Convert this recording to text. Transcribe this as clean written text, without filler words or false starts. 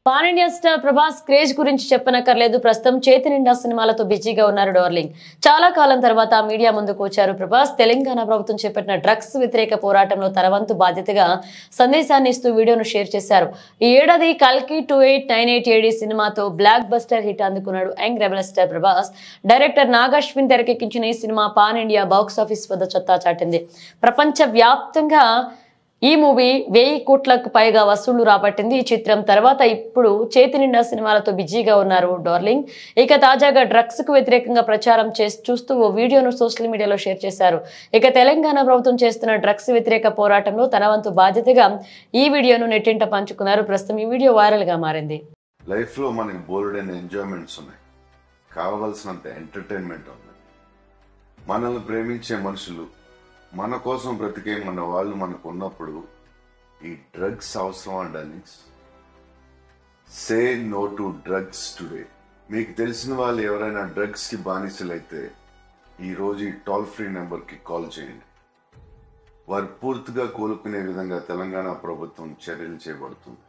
Pan India star Prabhas craze గురించి చెప్పనక్కర్లేదు. ప్రస్తుతం చేతి నిండా సినిమాలతో బిజీగా ఉన్నారు డార్లింగ్. చాలా కాలం తర్వాత మీడియా ముందుకు వచ్చారు ప్రభాస్. తెలంగాణ ప్రభుత్వం చేపట్టిన డ్రగ్స్ వ్యతిరేక పోరాటంలో తన వంతు బాధ్యతగా సందేశాన్ని ఇస్తూ వీడియోను షేర్ చేశారు. ఈ ఏడాది కల్కి 2898 AD సినిమాతో బ్లాక్ బస్టర్ హిట్ అందుకున్నాడు young rebel star Prabhas. Director Nag Ashwin తెరకెక్కించిన ఈ సినిమా పాన్ ఇండియా బాక్సాఫీస్ వద్ద సత్తా చాటింది. ప్రపంచ వ్యాప్తంగా ఈ మూవీ 1000 కోట్లకు పైగా వసూళ్లు రాబట్టింది. ఈ చిత్రం తర్వాత ఇప్పుడు చేతి నిండా సినిమాలతో బిజీగా ఉన్నారు డార్లింగ్. ఇక తాజాగా డ్రగ్స్ కు వ్యతిరేకంగా ప్రచారం చూస్తూ ఓ వీడియోను సోషల్ మీడియాలో షేర్ చేశారు. ఇక తెలంగాణ ప్రభుత్వం చేస్తున్న డ్రగ్స్ వ్యతిరేక పోరాటంలో తన వంతు బాధ్యతగా ఈ వీడియోను నెట్టింట పంచుకున్నారు. ప్రస్తుతం ఈ వీడియో వైరల్ గా మారింది. లైఫ్ లో మనకి బోల్డెన్ ఎంజాయ్మెంట్స్ ఉన్నాయి, కావలసినంత ఎంటర్టైన్మెంట్ ఉంది. మనల్ని ప్రేమించే మనుషులు, మన కోసం బ్రతికే మన వాళ్ళు మనకు ఉన్నప్పుడు ఈ డ్రగ్స్ అవసరం అండి. Say no to drugs today. మీకు తెలిసిన వాళ్ళు ఎవరైనా డ్రగ్స్ కి బానిసలైతే ఈరోజు ఈ టోల్ ఫ్రీ నెంబర్కి కాల్ చేయండి. వారు పూర్తిగా కోలుకునే విధంగా తెలంగాణ ప్రభుత్వం చర్యలు చేపడుతుంది.